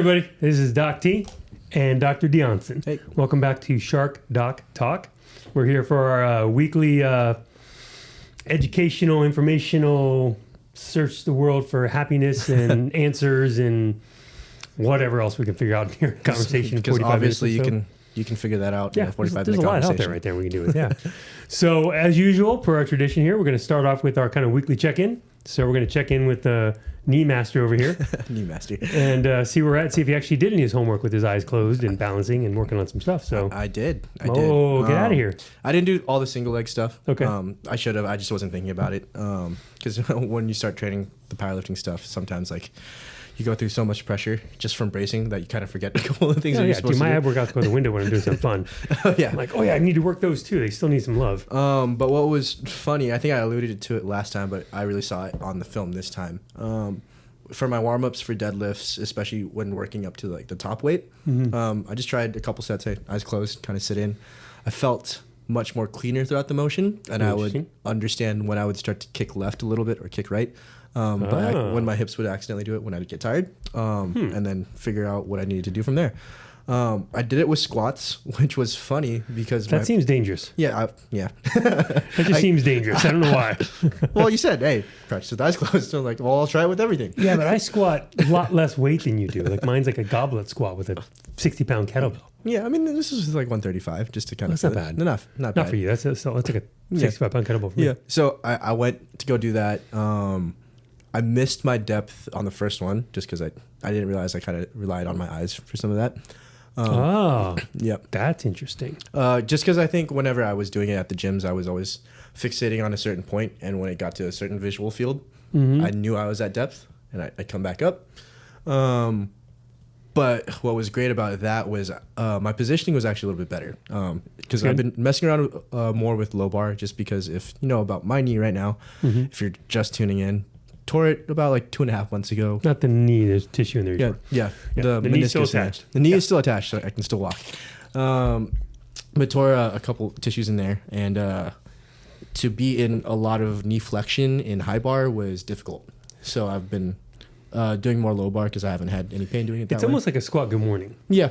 everybody. This is Doc T and Dr. Dionson. Hey. Welcome back to SHARC Doc Talk. We're here for our weekly educational, informational, search the world for happiness and answers and whatever else we can figure out in your conversation. Because obviously you can figure that out in a 45-minute there's a lot out there right there we can do with. Yeah. So as usual, per our tradition here, we're going to start off with our kind of weekly check-in. So we're going to check in with the knee master over here. Knee master. And see where we're at, see if he actually did any of his homework with his eyes closed and balancing and working on some stuff. So I did. Oh, get out of here. I didn't do all the single leg stuff. Okay. I should have. I just wasn't thinking about it. Because when you start training the powerlifting stuff, sometimes like you go through so much pressure just from bracing that you kind of forget a couple of things that you're supposed to do. My ab workouts go out the window when I'm doing something fun. Oh, yeah. I'm like, oh yeah, I need to work those too. They still need some love. But what was funny, I think I alluded to it last time, but I really saw it on the film this time. For my warm-ups for deadlifts, especially when working up to like the top weight, I just tried a couple sets, eyes closed, kind of sit in. I felt much more cleaner throughout the motion, and I would understand when I would start to kick left a little bit or kick right. But when my hips would accidentally do it when I would get tired, and then figure out what I needed to do from there. I did it with squats, which was funny because that seems dangerous. Yeah, That just seems dangerous. I don't know why. Well, you said, hey, practice with eyes closed. So I'm like, well, I'll try it with everything. Yeah, but I squat a lot less weight than you do. Like mine's like a goblet squat with a 60-pound kettlebell. Yeah, I mean, this is like 135 just to kind of. That's not bad. Not bad. Not for you. That's like a 65-pound kettlebell for me. Yeah. So I went to go do that. I missed my depth on the first one just because I didn't realize I kind of relied on my eyes for some of that. Yep. That's interesting. Just because I think whenever I was doing it at the gyms, I was always fixating on a certain point, and when it got to a certain visual field, I knew I was at depth, and I'd come back up. But what was great about that was my positioning was actually a little bit better because I've been messing around more with low bar just because if you know about my knee right now, if you're just tuning in, tore it about like 2.5 months ago. Not the knee, there's tissue in there. Yeah. The knee's still attached. The knee is still attached, so I can still walk. But tore a couple tissues in there, and to be in a lot of knee flexion in high bar was difficult. So I've been doing more low bar because I haven't had any pain doing it that way. It's almost like a squat good morning. Yeah.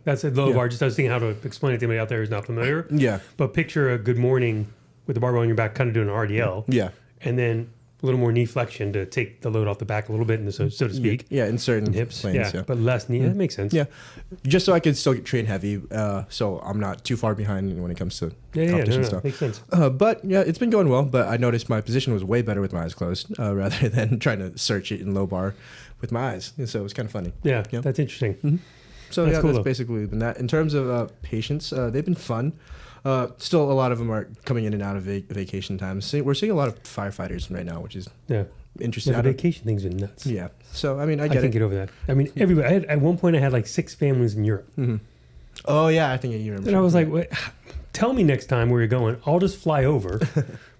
That's a low bar. Just I was thinking how to explain it to anybody out there who's not familiar. Yeah. But picture a good morning with the barbell on your back, kind of doing an RDL. Yeah. And then a little more knee flexion to take the load off the back a little bit, so to speak. Yeah, in certain hips. Planes, but less knee. That makes sense. Yeah, just so I could still train heavy, so I'm not too far behind when it comes to competition stuff. Makes sense. But yeah, it's been going well. But I noticed my position was way better with my eyes closed rather than trying to search it in low bar with my eyes. And so it was kind of funny. Yeah, that's interesting. So that's basically been that. In terms of patients, they've been fun. Still, a lot of them are coming in and out of vacation times. We're seeing a lot of firefighters right now, which is interesting. The vacation thing's been nuts. Yeah. So, I mean, I can't get over that. I mean, everybody. At one point, I had like 6 families in Europe. Oh, yeah. I think you remember. And I was like, wait, tell me next time where you're going. I'll just fly over.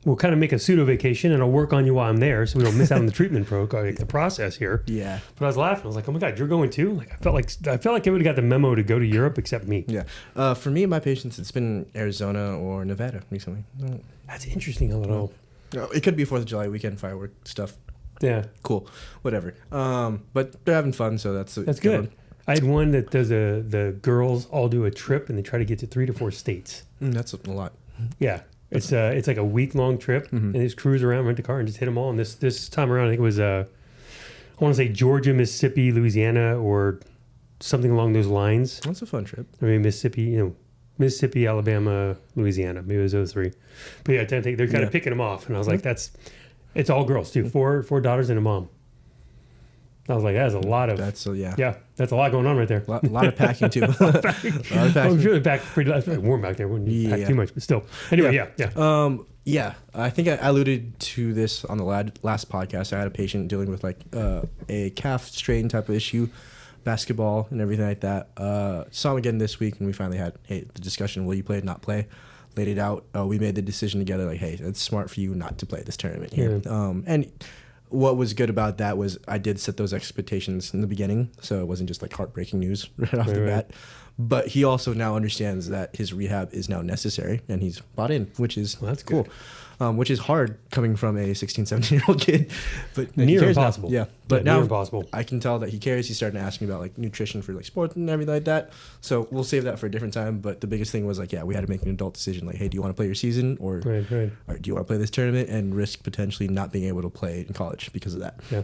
We'll kind of make a pseudo vacation, and I'll work on you while I'm there, so we don't miss out on the treatment protocol, like the process here. Yeah. But I was laughing. I was like, "Oh my God, you're going too!" Like I felt like everybody got the memo to go to Europe except me. Yeah. For me and my patients, it's been Arizona or Nevada recently. That's interesting. A little. It could be 4th of July weekend firework stuff. Yeah. Cool. Whatever. But they're having fun, so that's good. One. I had one that does the girls all do a trip, and they try to get to 3 to 4 states. That's a lot. Yeah. It's like a week-long trip, and they just cruise around, rent a car, and just hit them all. And this time around, I think it was, I want to say Georgia, Mississippi, Louisiana, or something along those lines. That's a fun trip. I mean, Mississippi, Alabama, Louisiana. Maybe it was those 3. But yeah, they're kind of picking them off. And I was like, it's all girls, too. 4 daughters and a mom. I was like, that's a lot of... That's a lot going on right there. A lot of packing, too. I'm sure they packed pretty... It's warm back there. Wouldn't pack too much, but still. Anyway, yeah. I think I alluded to this on the last podcast. I had a patient dealing with like a calf strain type of issue, basketball and everything like that. Saw him again this week, and we finally had the discussion, will you play, not play? Laid it out. We made the decision together, like, hey, it's smart for you not to play this tournament here. Yeah. And what was good about that was I did set those expectations in the beginning, so it wasn't just like heartbreaking news right off the bat. But he also now understands that his rehab is now necessary, and he's bought in, which is that's cool. which is hard coming from a 16, 17-year-old kid. But near impossible. Yeah, but now near impossible. I can tell that he cares. He's starting to ask me about like nutrition for like sports and everything like that. So we'll save that for a different time. But the biggest thing was like, we had to make an adult decision. Like, hey, do you want to play your season or do you want to play this tournament and risk potentially not being able to play in college because of that? Yeah.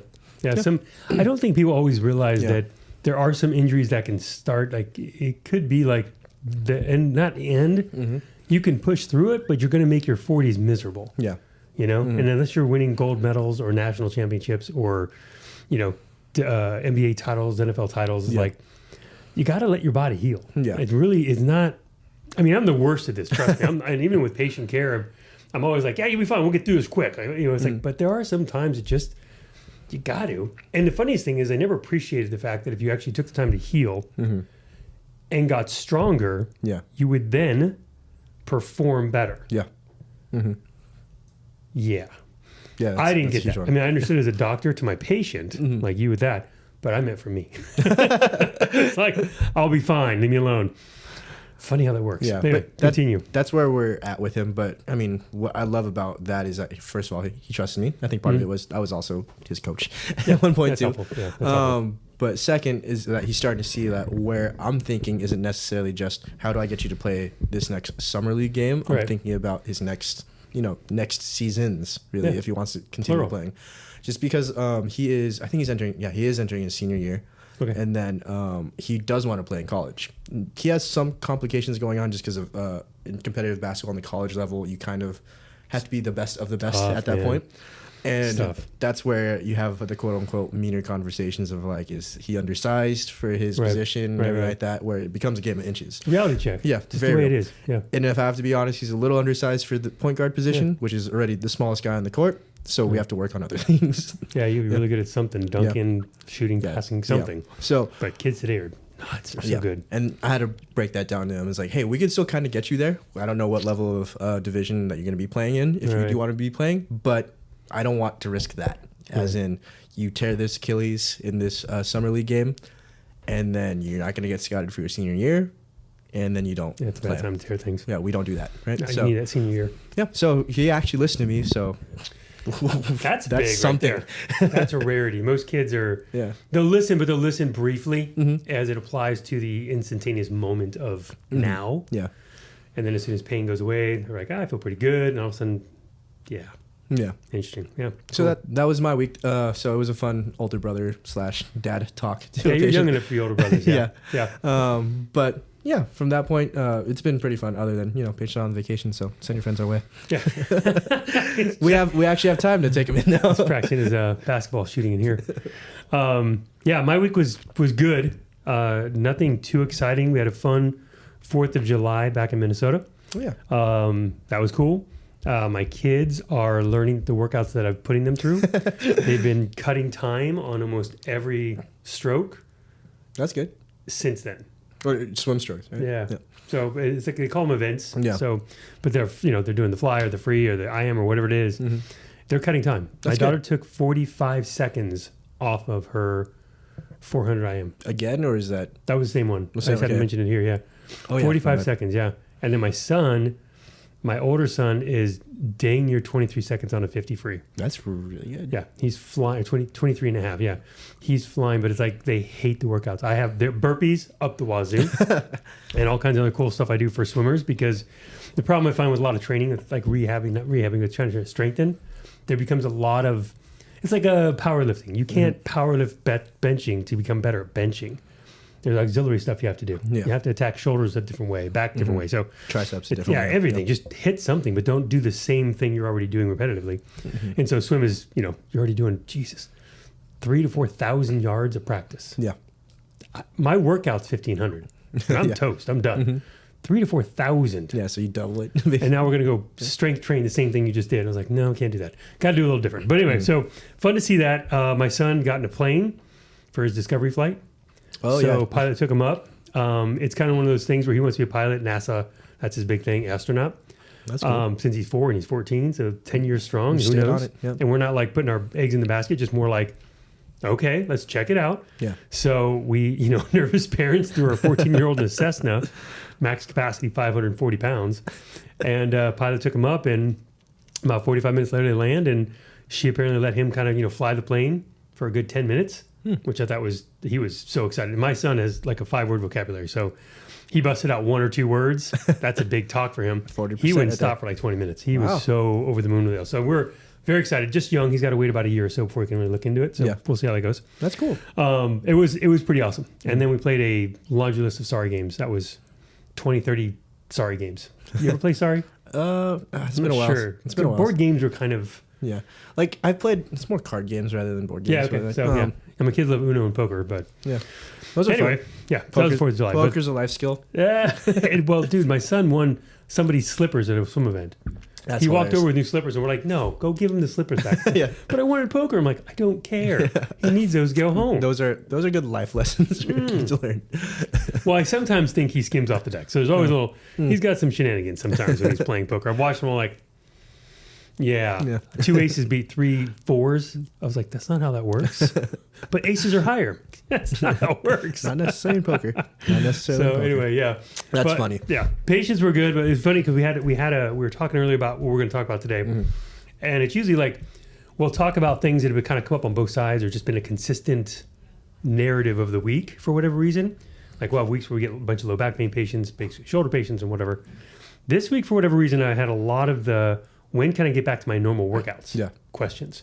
I don't think people always realize that there are some injuries that can start. Like it could be like not the end. Mm-hmm. You can push through it, but you're going to make your 40s miserable. Yeah. And unless you're winning gold medals or national championships or, NBA titles, NFL titles, like you got to let your body heal. Yeah. It really is not. I mean, I'm the worst at this. Trust me. And even with patient care, I'm always like, you'll be fine. We'll get through this quick. It's like, but there are some times you got to. And the funniest thing is I never appreciated the fact that if you actually took the time to heal and got stronger, you would then perform better. Yeah. Mm-hmm. Yeah. I didn't get that. I mean, I understood as a doctor to my patient, like you with that, but I meant for me. It's like, I'll be fine. Leave me alone. Funny how that works. Yeah, anyway, but continue. That's where we're at with him. But I mean, what I love about that is that first of all, he trusted me. I think part of it was I was also his coach at one point too. But second is that he's starting to see that where I'm thinking isn't necessarily just how do I get you to play this next summer league game. I'm thinking about his next seasons really if he wants to continue playing. Just because he is entering his senior year. Okay. And then he does want to play in college. He has some complications going on just because of in competitive basketball on the college level, you kind of have to be the best of the best at that point. And that's where you have the quote unquote meaner conversations of like, is he undersized for his position and everything like that, where it becomes a game of inches. Reality check. Yeah. Just the way it is. Yeah. And if I have to be honest, he's a little undersized for the point guard position, which is already the smallest guy on the court. So we have to work on other things. Yeah, you'd be really good at something, dunking, shooting, passing, something. So, but kids today are nuts. They're so good. And I had to break that down to him. It's like, hey, we can still kind of get you there. I don't know what level of division that you're going to be playing in if you do want to be playing, but I don't want to risk that. As in, you tear this Achilles in this summer league game, and then you're not going to get scouted for your senior year, and then you don't. Yeah, it's a bad time to tear things. Yeah, we don't do that, right? No, you need that senior year. Yeah, so he actually listened to me, so... That's big something. Right there. That's a rarity. Most kids are, they'll listen, but they'll listen briefly as it applies to the instantaneous moment of now. Yeah. And then as soon as pain goes away, they're like, I feel pretty good. And all of a sudden, yeah. Interesting. Yeah. So cool. that was my week. So it was a fun older brother / dad talk. Yeah, you're young enough to be older brothers. Yeah. But yeah, from that point, it's been pretty fun. Other than patient on vacation, so send your friends our way. Yeah. we actually have time to take them in now. He's practicing his basketball shooting in here. My week was good. Nothing too exciting. We had a fun 4th of July back in Minnesota. Oh yeah. That was cool. My kids are learning the workouts that I'm putting them through. They've been cutting time on almost every stroke. That's good. Since then. Or swim strokes, right? Yeah. So it's like they call them events. Yeah. So, but they're doing the fly or the free or the IM or whatever it is. Mm-hmm. They're cutting time. My daughter took 45 seconds off of her 400 IM. Again, or is that? That was the same one. I just hadn't mentioned it here. Yeah. Oh, 45 seconds. Yeah. And then my older son is dang near 23 seconds on a 50 free. That's really good. Yeah. He's flying 23 and a half. Yeah. He's flying, but it's like they hate the workouts. I have their burpees up the wazoo and all kinds of other cool stuff I do for swimmers because the problem I find with a lot of training, it's like but trying to strengthen, there becomes a lot of, it's like a powerlifting. You can't powerlift benching to become better at benching. There's auxiliary stuff you have to do. Yeah. You have to attack shoulders a different way, back a different way. So triceps a different way. Yeah, everything. Yep. Just hit something, but don't do the same thing you're already doing repetitively. Mm-hmm. And so swim is, you're already doing 3,000 to 4,000 yards of practice. Yeah. My workout's 1,500. I'm toast. I'm done. Mm-hmm. 3,000 to 4,000. Yeah, so you double it. And now we're going to go strength train the same thing you just did. I was like, no, can't do that. Got to do a little different. But anyway, so fun to see that. My son got in a plane for his discovery flight. Oh, so pilot took him up. It's kind of one of those things where he wants to be a pilot. NASA, that's his big thing, astronaut. That's cool. Since he's 4 and he's 14, so 10 years strong. Who knows? Yep. And we're not like putting our eggs in the basket, just more like, okay, let's check it out. Yeah. So we, nervous parents threw our 14-year-old in a Cessna, max capacity 540 pounds. And pilot took him up and About 45 minutes later, they land, and she apparently let him kind of, fly the plane for a good 10 minutes, which I thought he was so excited. My son has like a 5-word vocabulary, so he busted out 1 or 2 words. That's a big talk for him. 40% He wouldn't stop for like 20 minutes. He was so over the moon with it. So we're very excited. Just young. He's got to wait about a year or so before he can really look into it. So we'll see how that goes. That's cool. It was pretty awesome. And then we played a laundry list of sorry games. That was 20, 30 sorry games. You ever play sorry? It's been a while. Sure. It's been a while. Board games were kind of... Yeah. Like, I've played... It's more card games rather than board games. Yeah, okay. So, yeah. And my kids love Uno and poker, but... Yeah. Those are anyway, fun. Yeah. That was 4th of July. Poker's a life skill. Yeah. Well, dude, my son won somebody's slippers at a swim event. That's he hilarious. walked over with new slippers, and we're like, no, go give him the slippers back. Yeah. But I wanted poker. I'm like, I don't care. He needs those. Go home. Those are good life lessons for kids to learn. Well, I sometimes think he skims off the deck. So there's always a little... He's got some shenanigans sometimes when he's playing poker. I've watched him all like... Yeah. 2 aces beat 3 4s. I was like, that's not how that works. But aces are higher. That's not how it works. Not necessarily in poker. Not necessarily in So poker. anyway, yeah. That's funny. Yeah. Patients were good, but it's funny because we were talking earlier about what we're going to talk about today. And it's usually like, we'll talk about things that have kind of come up on both sides or just been a consistent narrative of the week for whatever reason. Like, we'll have weeks where we get a bunch of low back pain patients, basic shoulder patients and whatever. This week, for whatever reason, I had a lot of the, when can I get back to my normal workouts questions.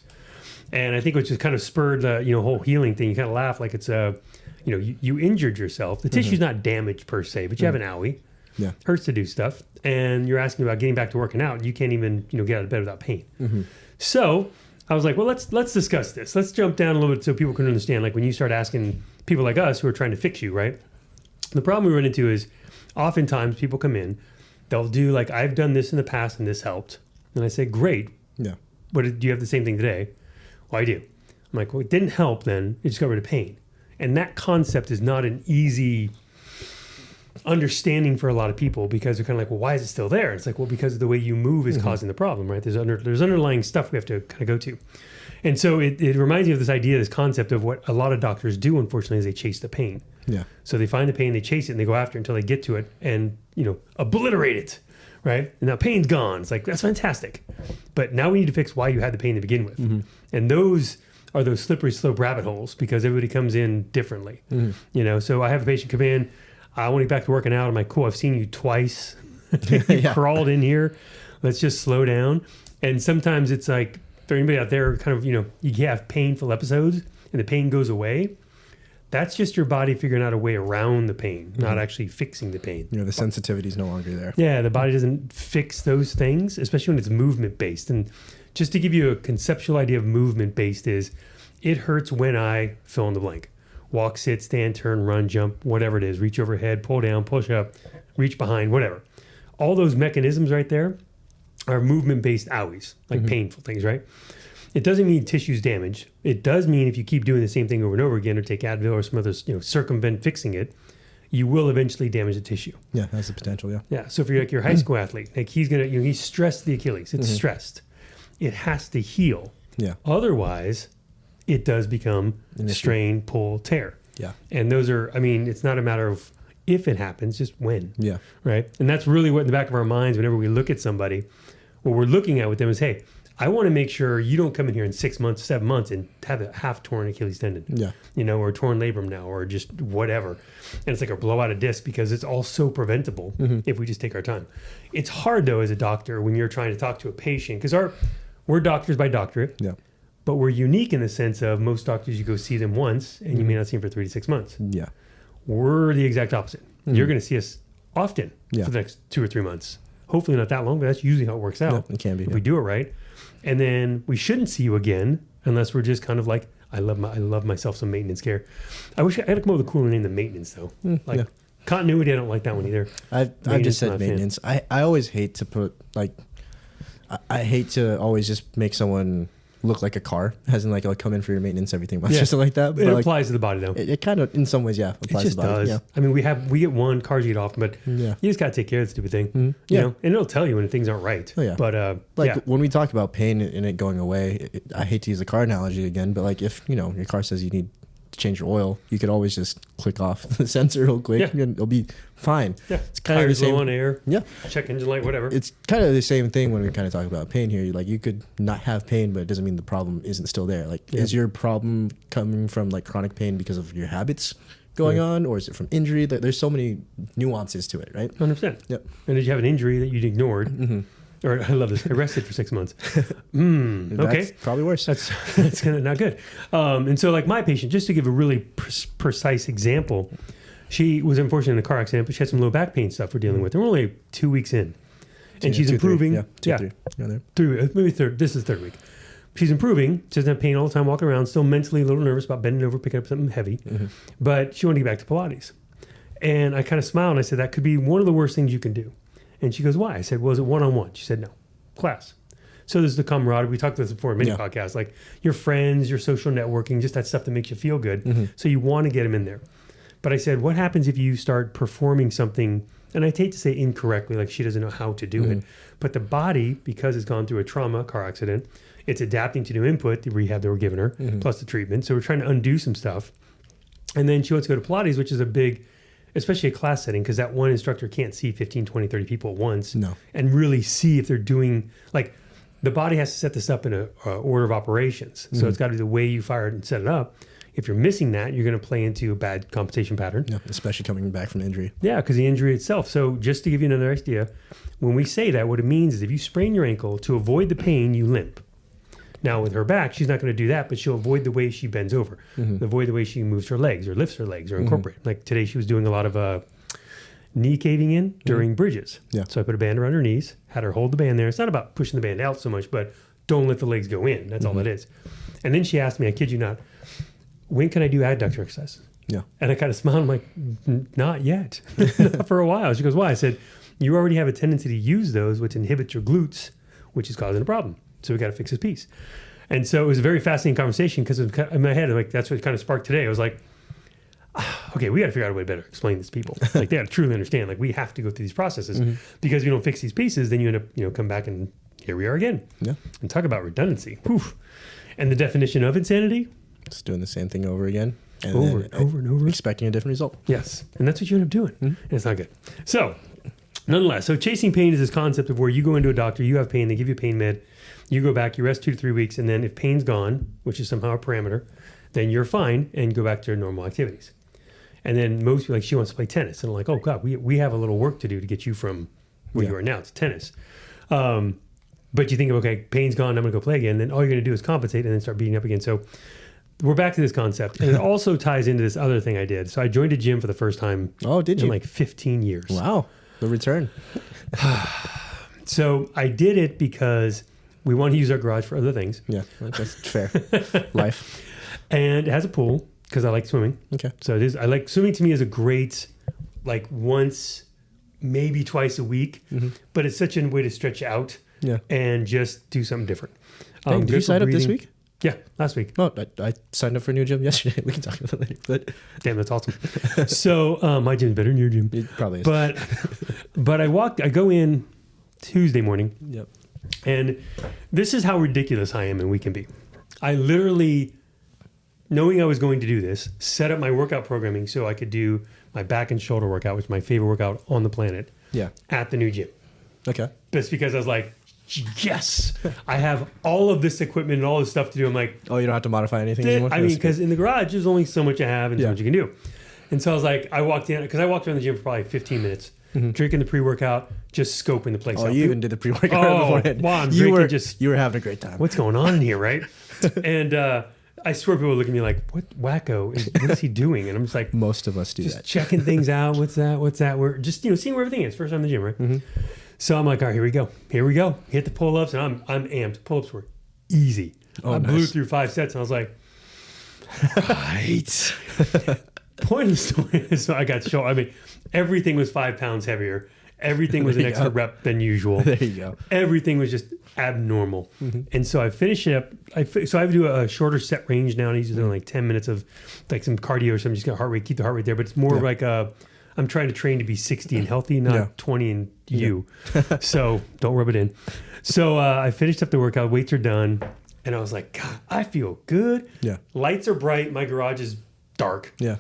And I think it just kind of spurred the whole healing thing. You kind of laugh like it's you injured yourself. The tissue's not damaged per se, but you have an owie. Yeah. Hurts to do stuff. And you're asking about getting back to working out. You can't even get out of bed without pain. So I was like, well, let's discuss this. Let's jump down a little bit so people can understand. Like when you start asking people like us who are trying to fix you, right? The problem we run into is oftentimes people come in, they'll do like, I've done this in the past and this helped. And I say, great. Yeah. But do you have the same thing today? Well, I do. I'm like, well, it didn't help then. It just got rid of pain. And that concept is not an easy understanding for a lot of people because they're kind of like, well, why is it still there? It's like, well, because of the way you move is causing the problem, right? There's underlying stuff we have to kind of go to. And so it reminds me of this idea, this concept of what a lot of doctors do, unfortunately, is they chase the pain. Yeah. So they find the pain, they chase it, and they go after it until they get to it and, obliterate it, right? And now pain's gone. It's like, that's fantastic. But now we need to fix why you had the pain to begin with. And those are those slippery slope rabbit holes because everybody comes in differently. So I have a patient come in, I want to get back to working out. I'm like, cool, I've seen you twice. You crawled in here. Let's just slow down. And sometimes it's like, for anybody out there, kind of, you have painful episodes and the pain goes away. That's just your body figuring out a way around the pain, not actually fixing the pain. The sensitivity is no longer there. Yeah, the body doesn't fix those things, especially when it's movement-based. And just to give you a conceptual idea of movement-based is, it hurts when I fill in the blank. Walk, sit, stand, turn, run, jump, whatever it is. Reach overhead, pull down, push up, reach behind, whatever. All those mechanisms right there are movement-based owies, like painful things, right? It doesn't mean tissue's damaged. It does mean if you keep doing the same thing over and over again or take Advil or some other, circumvent fixing it, you will eventually damage the tissue. Yeah, that's the potential, yeah. Yeah, so if you're like your high school athlete, like he's stressed the Achilles. It's stressed. It has to heal. Yeah. Otherwise, it does become strain, pull, tear. Yeah. And those are, it's not a matter of if it happens, just when. Yeah. Right? And that's really what in the back of our minds, whenever we look at somebody, what we're looking at with them is, hey, I want to make sure you don't come in here in 6 months, 7 months and have a half torn Achilles tendon. Yeah. Or a torn labrum now, or just whatever. And it's like a blowout of disc because it's all so preventable if we just take our time. It's hard though as a doctor when you're trying to talk to a patient because we're doctors by doctorate. Yeah. But we're unique in the sense of most doctors, you go see them once and you may not see them for 3 to 6 months. Yeah. We're the exact opposite. You're going to see us often Yeah. for the next 2 or 3 months. Hopefully not that long, but that's usually how it works out. Yeah, it can be. If we do it right. And then we shouldn't see you again unless we're just kind of like, I love myself some maintenance care. I wish I had to come up with a cooler name than maintenance though. Continuity, I don't like that one either. I've just said maintenance. I always hate to put I hate to always just make someone look like a car, as in like I'll come in for your maintenance every 3 months or something like that. But it applies to the body though. It kind of, in some ways, applies just to the body. does. Yeah. We get one, cars get off, but you just got to take care of the stupid thing. You know, and it'll tell you when things aren't right. Oh, yeah. But when we talk about pain and it going away, I hate to use the car analogy again, but like if, your car says you need to change your oil, you could always just click off the sensor real quick, and it'll be fine. Yeah, it's kind of the same. Low on air. Yeah, check engine light, whatever. It's kind of the same thing when we kind of talk about pain here. Like, you could not have pain, but it doesn't mean the problem isn't still there. Like, is your problem coming from like chronic pain because of your habits going on, or is it from injury? There's so many nuances to it, right? 100%. Yep. And did you have an injury that you'd ignored? Mm-hmm. Or I love this. I rested for 6 months. Okay. That's probably worse. That's kind of not good. And so, like, my patient, just to give a really precise example, she was unfortunately in a car accident, but she had some low back pain stuff we're dealing with. And we're only 2 weeks in, and she's improving. 3. Maybe third. This is third week. She's improving. She doesn't have pain all the time walking around. Still mentally a little nervous about bending over, picking up something heavy, but she wanted to get back to Pilates. And I kind of smiled and I said, that could be one of the worst things you can do. And she goes, why? I said, well, is it one-on-one? She said, no, class. So there's the camaraderie. We talked about this before in many podcasts, like your friends, your social networking, just that stuff that makes you feel good. So you want to get them in there. But I said, what happens if you start performing something, and I hate to say incorrectly, like she doesn't know how to do it, but the body, because it's gone through a trauma, car accident, it's adapting to new input, the rehab that we're giving her, plus the treatment. So we're trying to undo some stuff. And then she wants to go to Pilates, which is a big, especially a class setting, because that one instructor can't see 15, 20, 30 people at once and really see if they're doing, like, the body has to set this up in a order of operations. So it's got to be the way you fire it and set it up. If you're missing that, you're going to play into a bad compensation pattern. Yeah, especially coming back from injury. Yeah, because the injury itself. So just to give you another idea, when we say that, what it means is if you sprain your ankle, to avoid the pain, you limp. Now, with her back, she's not going to do that, but she'll avoid the way she bends over, avoid the way she moves her legs or lifts her legs or incorporate. Like today, she was doing a lot of knee caving in during bridges. Yeah. So I put a band around her knees, had her hold the band there. It's not about pushing the band out so much, but don't let the legs go in. That's all it is. And then she asked me, I kid you not, when can I do adductor exercises? Yeah. And I kind of smiled. I'm like, not yet. Not for a while. She goes, why? I said, you already have a tendency to use those, which inhibits your glutes, which is causing a problem. So we got to fix this piece. And so it was a very fascinating conversation because in my head, like that's what kind of sparked today. I was like, okay, we got to figure out a way to better explain this to people. Like they got to truly understand, like we have to go through these processes because if you don't fix these pieces, then you end up, come back and here we are again. Yeah. And talk about redundancy. Whew. And the definition of insanity. Just doing the same thing over again. And over and over. Expecting a different result. Yes. And that's what you end up doing. And it's not good. So nonetheless, so chasing pain is this concept of where you go into a doctor, you have pain, they give you pain med, you go back, you rest 2 to 3 weeks, and then if pain's gone, which is somehow a parameter, then you're fine and go back to your normal activities. And then most people, like, she wants to play tennis. And I'm like, oh, God, we have a little work to do to get you from where you are now to tennis. But you think, okay, pain's gone, I'm going to go play again. Then all you're going to do is compensate and then start beating up again. So we're back to this concept. And it also ties into this other thing I did. So I joined a gym for the first time in like 15 years. Wow. The return. So I did it because we want to use our garage for other things. Yeah, that's fair. Life. And it has a pool because I like swimming. Okay. So it is. I like swimming. To me is a great, like once, maybe twice a week. But it's such a way to stretch out. Yeah. And just do something different. Did you sign up this week? Yeah, last week. Oh, I signed up for a new gym yesterday. We can talk about that later. But damn, that's awesome. So my gym's better than your gym. It probably is. But I go in Tuesday morning. Yep. And this is how ridiculous I am and we can be. I literally, knowing I was going to do this, set up my workout programming so I could do my back and shoulder workout, which is my favorite workout on the planet, at the new gym. Okay. Just because I was like, yes, I have all of this equipment and all this stuff to do. I'm like, oh, you don't have to modify anything anymore? I mean, because in the garage, there's only so much I have and so much you can do. And so I was like, I walked in, because I walked around the gym for probably 15 minutes, drinking the pre-workout, just scoping the place out. Oh, you even did the pre-workout beforehand. Wow, you were having a great time. What's going on in here, right? And I swear people look at me like, what is he doing? And I'm just like, most of us do just that. Checking things out. What's that? We're just, seeing where everything is. First time in the gym, right? So I'm like, all right, here we go. Hit the pull-ups, and I'm amped. Pull-ups were easy. I blew through 5 sets, and I was like, right. Point of the story is, so I got shown. I mean, everything was 5 pounds heavier. Everything was an extra rep than usual. There you go. Everything was just abnormal. And so I finish it up. So I do a shorter set range now, and he's doing like 10 minutes of like some cardio or something. Just got heart rate, keep the heart rate there. But it's more like I'm trying to train to be 60 and healthy, not 20 and you. So don't rub it in. So I finished up the workout. Weights are done. And I was like, God, I feel good. Yeah. Lights are bright. My garage is dark. Yeah.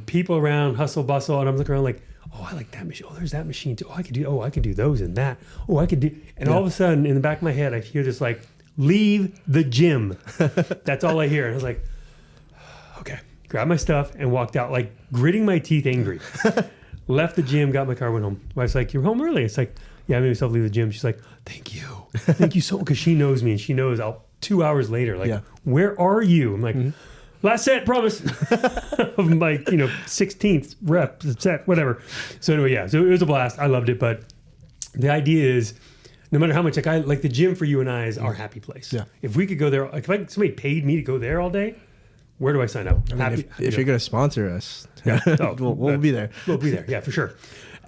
People around, hustle, bustle. And I'm looking around like, oh, I like that machine. Oh, there's that machine too. Oh, I could do those and that. Oh, I could do. And all of a sudden, in the back of my head, I hear this like, leave the gym. That's all I hear. And I was like, okay. Grabbed my stuff and walked out, like gritting my teeth, angry. Left the gym, got in my car, went home. Wife's like, you're home early. It's like, yeah, I made myself leave the gym. She's like, thank you. Thank you so much. Because she knows me and she knows 2 hours later, like, where are you? I'm like, last set, promise. Of my, 16th rep set, whatever. So anyway, yeah. So it was a blast. I loved it. But the idea is, no matter how much, like the gym for you and I is our happy place. Yeah. If we could go there, if somebody paid me to go there all day, where do I sign up? I mean, if you're going to sponsor us, we'll be there. We'll be there. Yeah, for sure.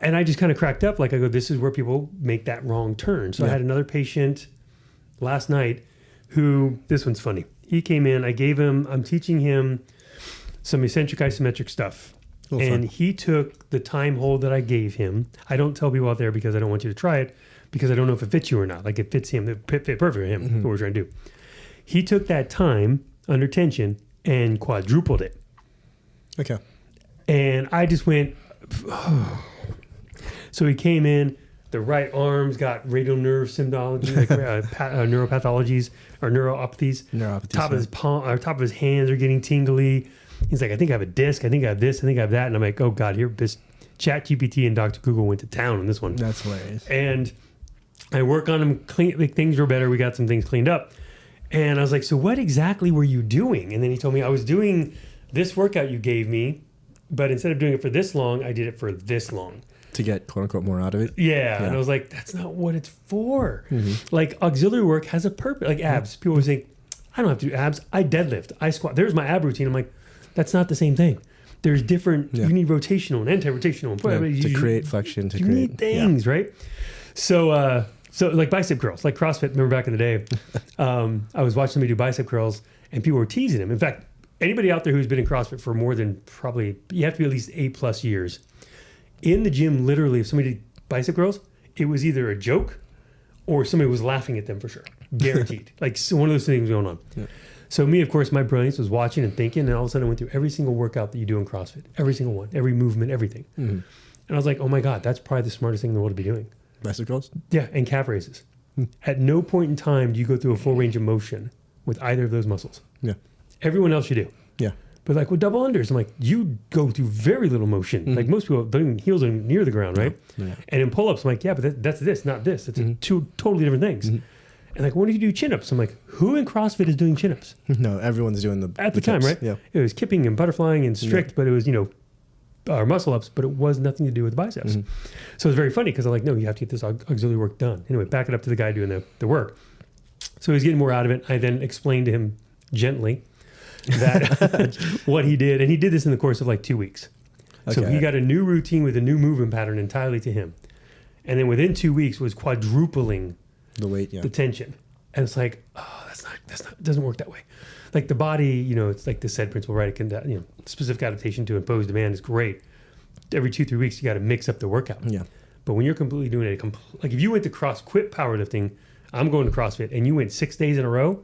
And I just kind of cracked up. Like I go, this is where people make that wrong turn. So I had another patient last night who, this one's funny. He came in, I'm teaching him some eccentric isometric stuff. And he took the time hold that I gave him. I don't tell people out there because I don't want you to try it because I don't know if it fits you or not. Like it fits him. It fit perfect for him, what we're trying to do. He took that time under tension and quadrupled it. Okay. And I just went, oh. So he came in, the right arm's got radial nerve symptomology, like neuropathologies or neuropathies. Top of his palm, or top of his hands are getting tingly. He's like, I think I have a disc. I think I have this. I think I have that. And I'm like, oh God, here, this ChatGPT and Dr. Google went to town on this one. That's hilarious. And I work on him, like things were better. We got some things cleaned up. And I was like, so what exactly were you doing? And then he told me I was doing this workout you gave me, but instead of doing it for this long, I did it for this long. To get quote unquote more out of it? Yeah. And I was like, that's not what it's for. Like auxiliary work has a purpose, like abs. People always think, I don't have to do abs. I deadlift, I squat. There's my ab routine. I'm like, that's not the same thing. There's different, you need rotational and anti-rotational. To create flexion, you need things, right? So, so like bicep curls, like CrossFit, remember back in the day, I was watching somebody do bicep curls and people were teasing him. In fact, anybody out there who's been in CrossFit for more than probably, you have to be at least 8+ years. In the gym, literally, if somebody did bicep curls, it was either a joke or somebody was laughing at them for sure. Guaranteed. Like so one of those things going on. Yeah. So me, of course, my brilliance was watching and thinking, and all of a sudden I went through every single workout that you do in CrossFit. Every single one. Every movement, everything. And I was like, oh my God, that's probably the smartest thing in the world to be doing. Bicep curls? Yeah, and calf raises. At no point in time do you go through a full range of motion with either of those muscles. Yeah. Everyone else you do. Yeah. But like with double unders, I'm like, you go through very little motion. Like most people, their heels are near the ground, right? Yeah. And in pull-ups, I'm like, yeah, but that's this, not this. It's two totally different things. And like, when do you do chin-ups? I'm like, who in CrossFit is doing chin-ups? No, everyone's doing at the time, right? Yeah. It was kipping and butterflying and strict, but it was, our muscle ups, but it was nothing to do with the biceps. So it's very funny because I'm like, no, you have to get this auxiliary work done. Anyway, back it up to the guy doing the work. So he's getting more out of it. I then explained to him gently that what he did, and he did this in the course of like 2 weeks. Okay. So he got a new routine with a new movement pattern entirely to him. And then within 2 weeks was quadrupling the weight, the tension. And it's like, oh, that's not, it doesn't work that way. Like the body, it's like the SAID principle, right? It can, specific adaptation to imposed demand is great. Every 2-3 weeks, you got to mix up the workout. Yeah. But when you're completely doing it, like if you went to quit powerlifting, I'm going to CrossFit, and you went 6 days in a row,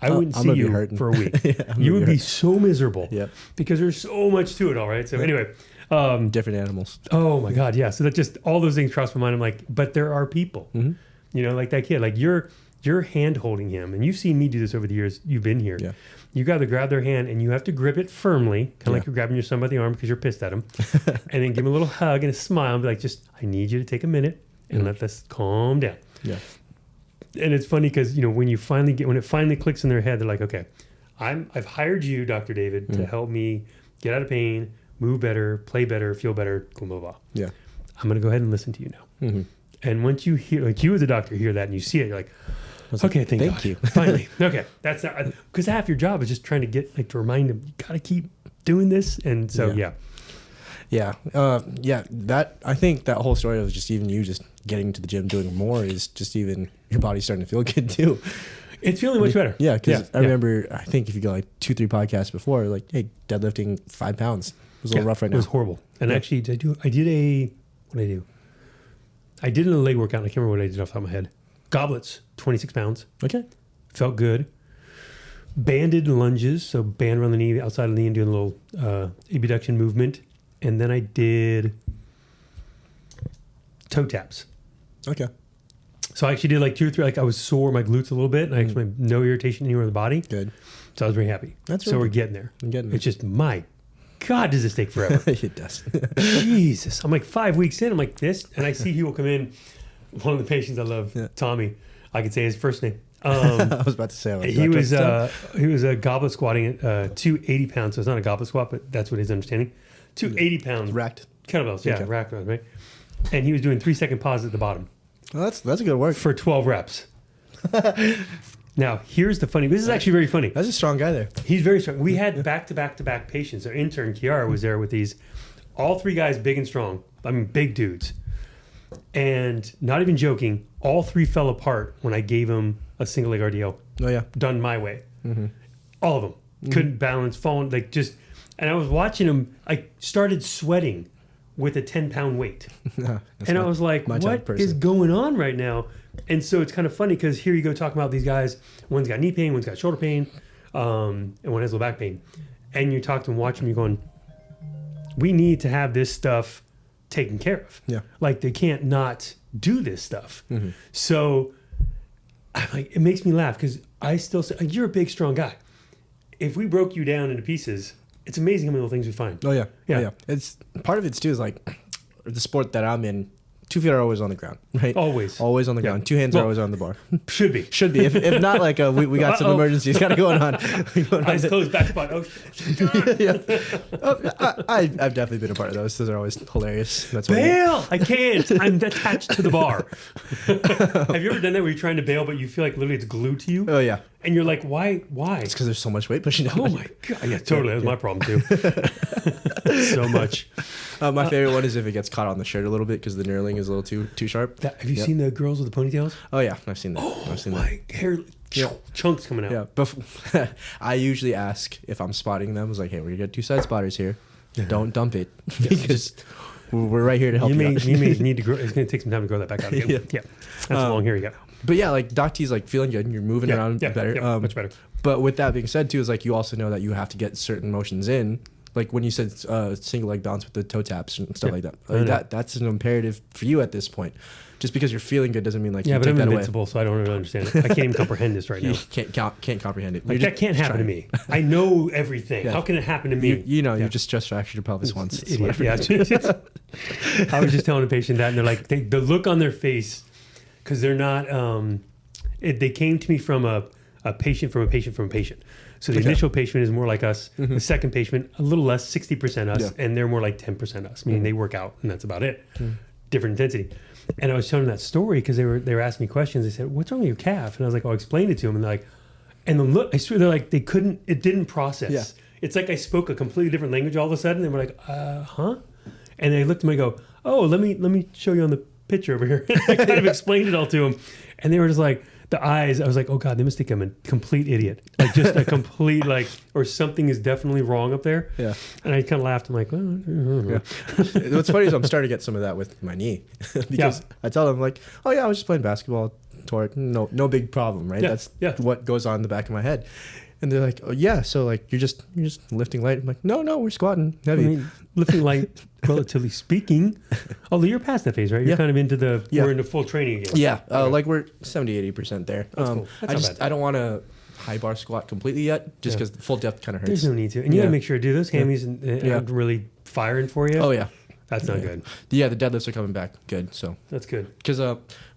I wouldn't see you for a week. You would be so miserable because there's so much to it, all right? So anyway. Different animals. Oh my God, yeah. So that just, all those things cross my mind. I'm like, but there are people, like that kid, like you're hand holding him, and you've seen me do this over the years. You've been here. Yeah. You got to grab their hand and you have to grip it firmly, kind of like you're grabbing your son by the arm because you're pissed at him, and then give him a little hug and a smile and be like, I need you to take a minute and let this calm down. Yeah. And it's funny because, when it finally clicks in their head, they're like, okay, I've hired you, Dr. David, to help me get out of pain, move better, play better, feel better, blah, blah, blah. Yeah. I'm going to go ahead and listen to you now. And once you hear, like you as a doctor hear that and you see it, you're like, okay, thank you. Finally. Okay. That's not, because half your job is just trying to get, to remind them, you got to keep doing this. And so, that, I think that whole story of just even you just getting to the gym, doing more is just even your body's starting to feel good too. It's feeling much better. Yeah. Because I remember, I think if you go like 2-3 podcasts before, like, hey, deadlifting 5 pounds. It was a little rough right now. It was horrible. And actually, I did a leg workout. I can't remember what I did off the top of my head. Goblets, 26 pounds. Okay. Felt good. banded lunges, so band around the knee, outside of the knee, and doing a little abduction movement. And then I did toe taps. Okay. So I actually did like 2 or 3. Like I was sore my glutes a little bit, and I actually had no irritation anywhere in the body. Good. So I was very happy. That's so really we're good. getting there. I'm getting there. It's just my God, does this take forever? It does. Jesus, I'm like 5 weeks in. I'm like this, and I see people come in. One of the patients I love, Tommy. I could say his first name. I was about to say. He was a goblet squatting at 280 pounds. So it's not a goblet squat, but that's what his understanding. 280 pounds. Racked. Kettlebells, yeah, Okay. racked, right? And he was doing 3-second pause at the bottom. Well, that's a good work. For 12 reps. Now, here's the funny. This is actually very funny. That's a strong guy there. He's very strong. We had back-to-back patients. Our intern, Kiara, was there with these, all 3 guys big and strong. I mean, big dudes. And not even joking, all 3 fell apart when I gave them a single leg RDL. Oh, yeah. Done my way. All of them. Couldn't balance, falling, like just, and I was watching them, I started sweating with a 10-pound weight. And I was like, what is going on right now? And so it's kind of funny because here you go talking about these guys. One's got knee pain, one's got shoulder pain, and one has low back pain. And you talk to them, watch them, you're going, we need to have this stuff taken care of. Yeah. Like they can't not do this stuff. So I'm like, it makes me laugh because I still say, you're a big, strong guy. If we broke you down into pieces, it's amazing how many little things we find. Oh, yeah. Yeah. Oh, yeah. It's part of it, too, is like the sport that I'm in. 2 feet are always on the ground, right? Always on the ground. 2 hands are always on the bar. Should be. If not, like we got some emergencies kind of going on. Eyes closed, back spot. Oh shit! Yeah. I've definitely been a part of those. Those are always hilarious. That's why bail! I can't. I'm attached to the bar. Have you ever done that where you're trying to bail, but you feel like literally it's glued to you? Oh yeah. And you're like, why? It's because there's so much weight pushing down. Oh my God! Yeah, totally. That was my problem too. So much. My favorite one is if it gets caught on the shirt a little bit because the knurling is a little too sharp. Have you seen the girls with the ponytails? Oh yeah, I've seen that. I've seen that. Hair chunks coming out. Yeah, but I usually ask if I'm spotting them. I was like, hey, we're gonna get 2 side spotters here. Don't dump it because we're right here to help you. You may need to grow. It's going to take some time to grow that back out again. Yeah. That's a long hair you got. But yeah, like Doc T's like feeling good and you're moving around better. Much better. But with that being said too, is like you also know that you have to get certain motions in. Like when you said single leg bounce with the toe taps and stuff like that. Like that's an imperative for you at this point. Just because you're feeling good doesn't mean like you but take I'm that invincible, away. So I don't really understand it. I can't even comprehend this right now. Can't comprehend it. Like that can't happen to me. I know everything. Yeah. How can it happen to me? You just stress fractured your pelvis once. Idiot. Yeah. I was just telling a patient that, and they're like, the look on their face, because they're not. They came to me from a patient from a patient from a patient. So the initial patient is more like us. The second patient, a little less, 60% us, and they're more like 10% us. Meaning they work out, and that's about it. Different intensity. And I was telling them that story because they were asking me questions. They said, "What's wrong with your calf?" And I was like, "I'll explain it to them." And they're like, and the look, I swear, they're like, it didn't process. Yeah. It's like I spoke a completely different language all of a sudden. They were like, huh? And they looked at me and go, "Oh, let me show you on the picture over here." And I kind of explained it all to them. And they were just like, the eyes, I was like, oh God, they must think I'm a complete idiot. Like just a complete, like, or something is definitely wrong up there. Yeah. And I kind of laughed. I'm like, What's funny is I'm starting to get some of that with my knee. Because I tell them like, oh yeah, I was just playing basketball, tore it. No big problem, right? That's what goes on in the back of my head. And they're like, oh yeah, so like you're just lifting light. I'm like, no, we're squatting heavy. I mean, lifting light, relatively speaking. Although you're past that phase, right? You're kind of into we're into full training again. Yeah, like we're 70-80% there. That's cool. That's I don't want to high bar squat completely yet, just because the full depth kind of hurts. There's no need to, and you got to make sure to do those hammies and really firing for you. Oh yeah. That's not good. Yeah, the deadlifts are coming back good. So that's good. Because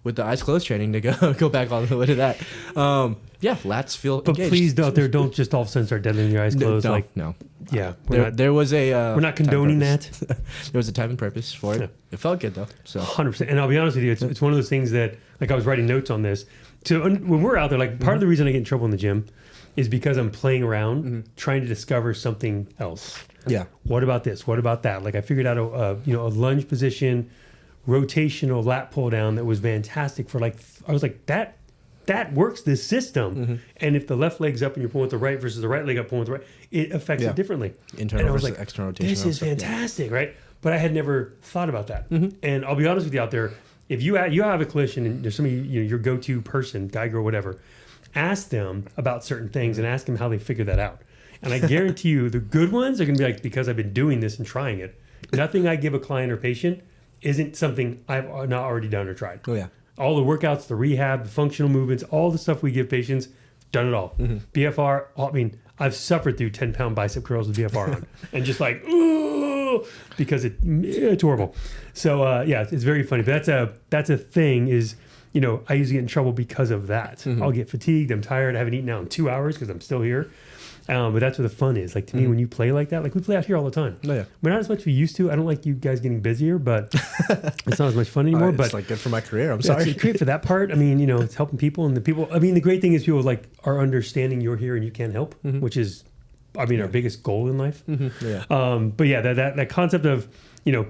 with the eyes closed training, to go back all the way to that. Lats feel but engaged. Please don't just all of a sudden start deadlifting your eyes closed. No. Yeah. There was a. We're not condoning that. There was a time and purpose for it. Yeah. It felt good though. So 100%. And I'll be honest with you, it's one of those things that, like, I was writing notes on this. So when we're out there, like, part of the reason I get in trouble in the gym is because I'm playing around, trying to discover something else. Yeah. What about this? What about that? Like, I figured out a lunge position, rotational lat pull down that was fantastic for, like, I was like, that works this system. And if the left leg's up and you're pulling with the right versus the right leg up pulling with the right, it affects it differently. Internal versus external rotation. This is fantastic, right? But I had never thought about that. And I'll be honest with you out there, if you have a clinician and there's somebody, your go-to person, guy, girl, whatever, ask them about certain things and ask them how they figure that out. And I guarantee you the good ones are going to be like, because I've been doing this and trying it. Nothing I give a client or patient isn't something I've not already done or tried. Oh, yeah. All the workouts, the rehab, the functional movements, all the stuff we give patients, done it all. BFR, I mean, I've suffered through 10-pound bicep curls with BFR on. And just like, ooh, because it's horrible. So, yeah, it's very funny. But that's a thing is, you know, I usually get in trouble because of that. I'll get fatigued. I'm tired. I haven't eaten now in 2 hours because I'm still here. But that's where the fun is. Like, to me, when you play like that, like we play out here all the time. Oh, yeah. We're not as much as we used to. I don't like you guys getting busier, but it's not as much fun anymore. But it's like good for my career. I'm sorry. It's great for that part. I mean, you know, it's helping people, and the people. I mean, the great thing is people like are understanding you're here and you can't help, which is, I mean, our biggest goal in life. Yeah. But yeah, that concept of, you know,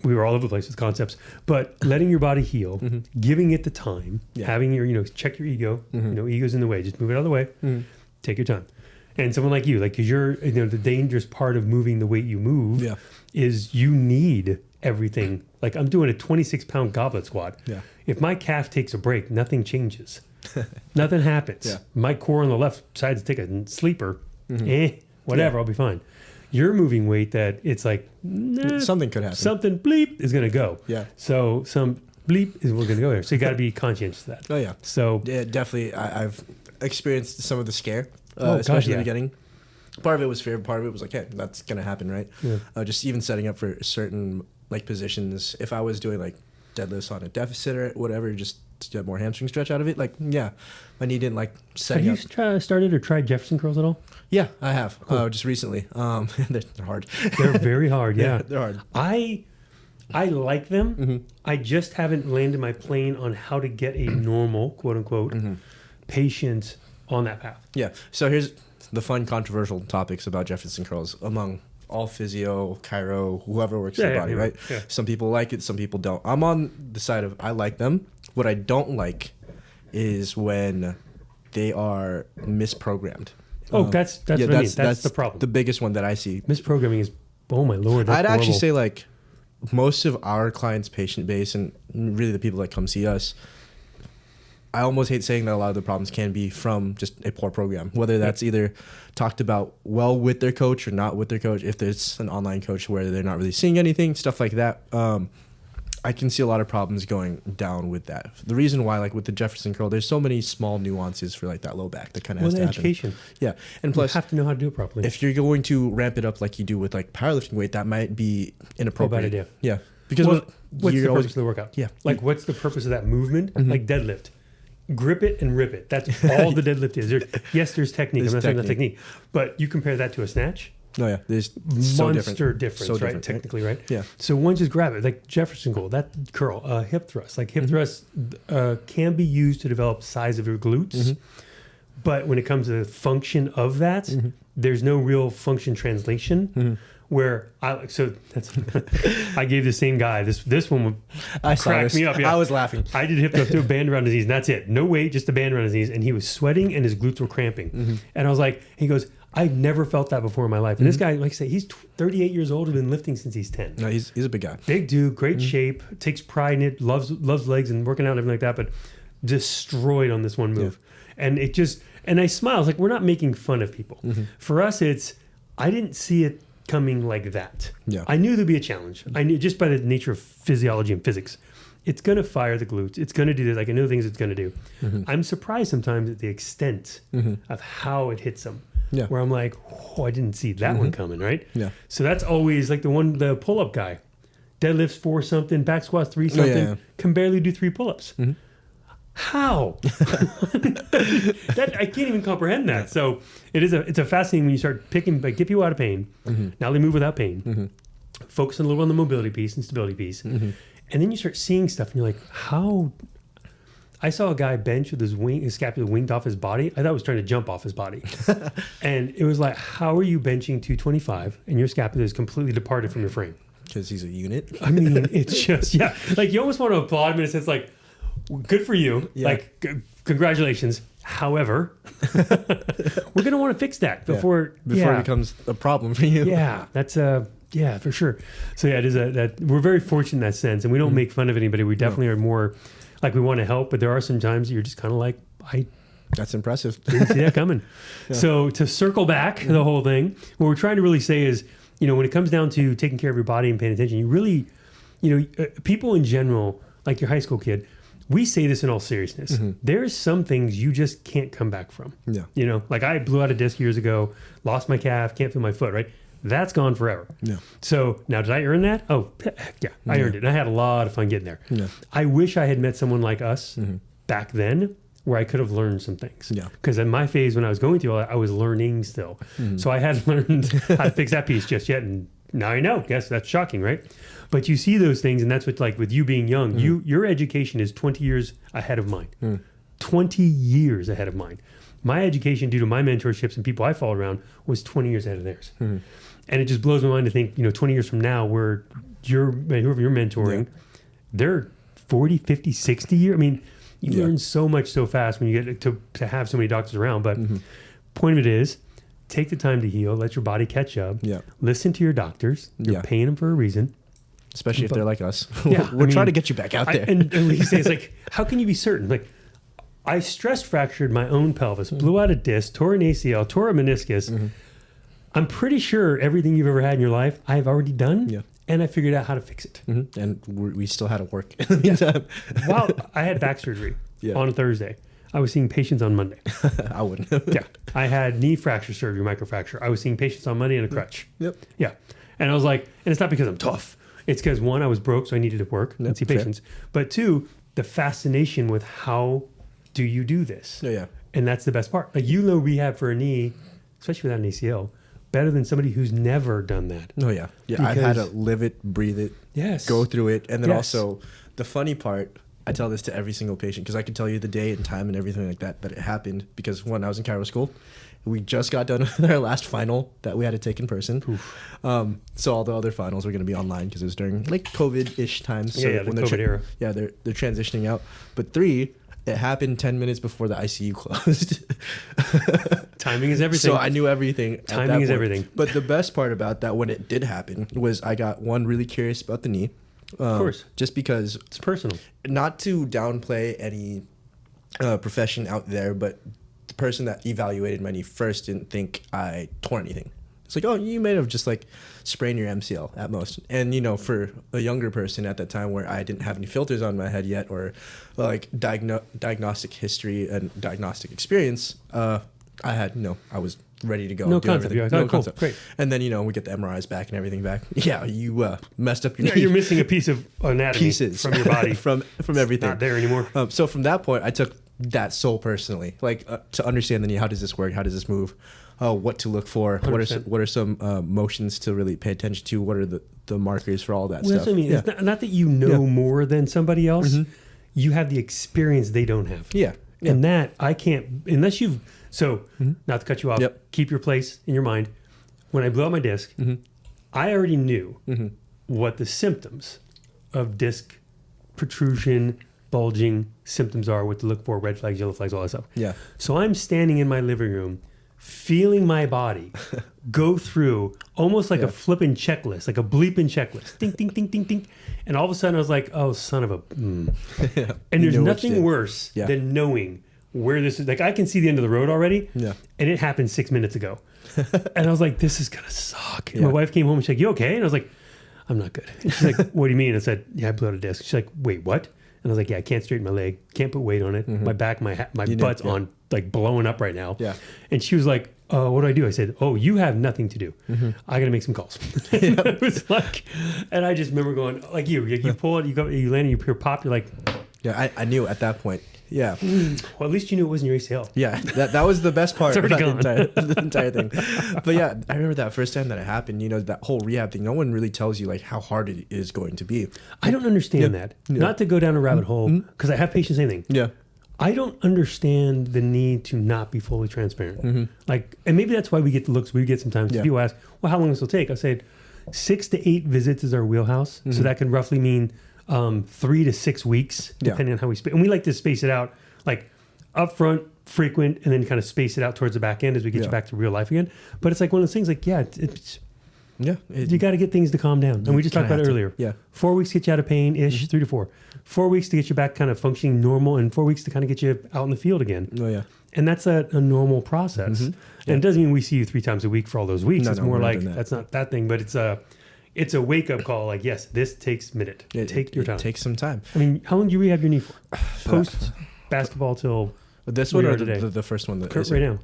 we were all over the place with concepts, but letting your body heal, giving it the time, having your, you know, check your ego. You know, ego's in the way. Just move it out of the way. Take your time. And someone like you, like, because you're, you know, the dangerous part of moving the weight you move is you need everything. Like, I'm doing a 26-pound goblet squat. Yeah. If my calf takes a break, nothing changes. Nothing happens. Yeah. My core on the left decides to take a sleeper. Whatever, I'll be fine. You're moving weight that it's like, nah, something could happen. Something bleep is going to go. Yeah. So some bleep is we're going to go there. So you got to be conscientious of that. Oh, yeah. So yeah, definitely. I've experienced some of the scare. Gosh, Especially in the beginning. Part of it was fear. Part of it was like, hey, that's gonna happen, right? Yeah. Just even setting up for certain like positions. If I was doing like deadlifts on a deficit or whatever, just to get more hamstring stretch out of it. Like, yeah, my knee didn't like setting Have you started or tried Jefferson curls at all? Yeah, I have. Cool. Just recently. They're hard. They're very hard. Yeah, they're hard. I like them. I just haven't landed my plane on how to get a normal, quote unquote, patient on that path. Yeah. So here's the fun, controversial topics about Jefferson curls among all physio, chiro, whoever works the body, right? Yeah. Some people like it, some people don't. I'm on the side of I like them. What I don't like is when they are misprogrammed. Oh, that's what I mean. That's the problem. The biggest one that I see. Misprogramming is, oh my Lord, that's I'd horrible. actually say like most of our clients' patient base and really the people that come see us, I almost hate saying that a lot of the problems can be from just a poor program, whether that's either talked about well with their coach or not with their coach. If there's an online coach where they're not really seeing anything, stuff like that. I can see a lot of problems going down with that. The reason why, like with the Jefferson curl, there's so many small nuances for like that low back that kind of has to happen. Education. Yeah. And plus, you have to know how to do it properly. If you're going to ramp it up like you do with like powerlifting weight, that might be inappropriate. Bad idea. Yeah. Because what's the purpose of the workout? Yeah. Like, what's the purpose of that movement? Like deadlift. Grip it and rip it. That's all the deadlift is. There's technique. I'm not saying that's technique. But you compare that to a snatch. Oh, yeah. There's monster difference, right? Technically, right? Yeah. So one just grab it. Like Jefferson curl, that curl, hip thrust. Like hip thrust can be used to develop size of your glutes. But when it comes to the function of that, there's no real function translation. Where I gave the same guy this one cracked me up. Yeah. I was laughing. I did hip thrust, threw a band around his knees, and that's it. No weight, just a band around his knees, and he was sweating and his glutes were cramping. And I was like, he goes, I've never felt that before in my life. And this guy, like I say, he's 38 years old, has been lifting since he's 10. No, he's a big guy. Big dude, great shape, takes pride in it, loves legs and working out and everything like that, but destroyed on this one move. And it just, and I smile. I was like, we're not making fun of people. For us, it's, I didn't see it coming like that. Yeah. I knew there'd be a challenge. I knew just by the nature of physiology and physics, it's going to fire the glutes. It's going to do this. Like I know the things it's going to do. I'm surprised sometimes at the extent of how it hits them. Yeah. Where I'm like, oh, I didn't see that one coming, right? Yeah. So that's always like the pull-up guy. Deadlifts 4 something, back squats 3 something, can barely do 3 pull-ups. How? That I can't even comprehend that. So it's a fascinating when you start picking, like get people out of pain. Now they move without pain. Focus a little on the mobility piece and stability piece. And then you start seeing stuff and you're like, how? I saw a guy bench with his scapula winged off his body. I thought he was trying to jump off his body. And it was like, how are you benching 225 and your scapula is completely departed from your frame? Because he's a unit. I mean, it's just, like you almost want to applaud him in a sense like, good for you. Yeah. Like, congratulations. However, we're going to want to fix that before it becomes a problem for you. Yeah, that's for sure. So yeah, it is that we're very fortunate in that sense, and we don't make fun of anybody. We definitely are more like we want to help, but there are some times you're just kind of like, That's impressive. Didn't see that coming. So to circle back the whole thing, what we're trying to really say is, when it comes down to taking care of your body and paying attention, you really, people in general, like your high school kid, we say this in all seriousness. There's some things you just can't come back from. Yeah. Like I blew out a disc years ago, lost my calf, can't feel my foot, right? That's gone forever. Yeah. So now, did I earn that? Oh, heck yeah, I earned it. And I had a lot of fun getting there. Yeah. I wish I had met someone like us back then where I could have learned some things. Yeah. Because in my phase when I was going through, I was learning still. So I hadn't learned how to fix that piece just yet. And now I know. Yes, that's shocking, right? But you see those things, and that's what, like with you being young, your education is 20 years ahead of mine. 20 years ahead of mine. My education, due to my mentorships and people I followed around, was 20 years ahead of theirs. And it just blows my mind to think, 20 years from now, whoever you're mentoring, they're 40, 50, 60 years. I mean, you learn so much so fast when you get to have so many doctors around. But point of it is, take the time to heal, let your body catch up, listen to your doctors. You're paying them for a reason. Especially if they're like us. Yeah, We're trying to get you back out there. And he says, like, how can you be certain? Like, I stress fractured my own pelvis, blew out a disc, tore an ACL, tore a meniscus. I'm pretty sure everything you've ever had in your life, I've already done, and I figured out how to fix it. And we still had to work in the meantime. Wow, I had back surgery on a Thursday. I was seeing patients on Monday. I wouldn't. I had knee fracture surgery, microfracture. I was seeing patients on Monday in a crutch. Yep. Yeah. And I was like, and it's not because I'm tough. It's because, one, I was broke, so I needed to work and see patients. But two, the fascination with how do you do this? Yeah. And that's the best part. Like, rehab for a knee, especially without an ACL, better than somebody who's never done that. Oh, yeah. Yeah, I've had to live it, breathe it, go through it. And then also, the funny part, I tell this to every single patient because I can tell you the day and time and everything like that it happened. Because, one, I was in chiro school. We just got done with our last final that we had to take in person. So all the other finals were going to be online because it was during like COVID-ish times. So the COVID era. Yeah, they're transitioning out. But 3, it happened 10 minutes before the ICU closed. Timing is everything. So I knew everything. Timing is everything. But the best part about that when it did happen was I got, one, really curious about the knee. Of course. Just because. It's personal. Not to downplay any profession out there, but the person that evaluated my knee first didn't think I tore anything. It's like, oh, you may have just like sprained your MCL at most. And, for a younger person at that time where I didn't have any filters on my head yet or like diagnostic history and diagnostic experience, I had, I was ready to go. No concept. No concept. Great. And then, we get the MRIs back and everything back. Yeah, you messed up your knee. You're missing a piece of anatomy from your body. from everything. Not there anymore. So from that point, I took that so personally, like to understand the knee. How does this work? How does this move? What to look for? 100%. What are some motions to really pay attention to? What are the markers for all that stuff? That's what I mean. It's not that you know more than somebody else. You have the experience they don't have. Yeah. And that I can't, unless you've, not to cut you off, keep your place in your mind. When I blew out my disc, I already knew what the symptoms of disc protrusion, bulging symptoms are, what to look for, red flags, yellow flags, all that stuff. Yeah. So I'm standing in my living room, feeling my body go through almost like a flipping checklist, like a bleeping checklist. Ding, ding, ding, ding, ding. And all of a sudden I was like, oh, son of a... And there's nothing worse than knowing where this is. Like, I can see the end of the road already. Yeah. And it happened 6 minutes ago. And I was like, this is going to suck. And my wife came home and she's like, you okay? And I was like, I'm not good. And she's like, what do you mean? I said, I blew out a disc. She's like, wait, what? And I was like, I can't straighten my leg. Can't put weight on it. My back, my butt's on, like, blowing up right now. Yeah. And she was like, what do I do? I said, you have nothing to do. I got to make some calls. And it was like, and I just remember going, like you pull it, you land, you pop, you're like. Yeah, I knew at that point. Yeah. Well, at least you knew it wasn't your ACL. Yeah, that was the best part of the entire thing. But yeah, I remember that first time that it happened, that whole rehab thing, no one really tells you like how hard it is going to be. I don't understand that. Yeah. Not to go down a rabbit hole, because I have patients saying things. Yeah. I don't understand the need to not be fully transparent. Like, and maybe that's why we get the looks we get sometimes. People ask, well, how long does this take? I said, 6 to 8 visits is our wheelhouse. So that can roughly mean 3 to 6 weeks, depending on how we space. And we like to space it out, like upfront, frequent, and then kind of space it out towards the back end as we get you back to real life again. But it's like one of those things, like, you got to get things to calm down. And we just talked about it earlier. 4 weeks to get you out of pain-ish, 3 to 4. 4 weeks to get you back kind of functioning normal, and 4 weeks to kind of get you out in the field again. And that's a normal process. And it doesn't mean we see you 3 times a week for all those weeks. It's more like, that's not that thing, but it's a wake-up call. Like, yes, this takes a minute. Take your time. It takes some time. I mean, how long do you rehab your knee for? Post basketball till this one or the first one? Right now.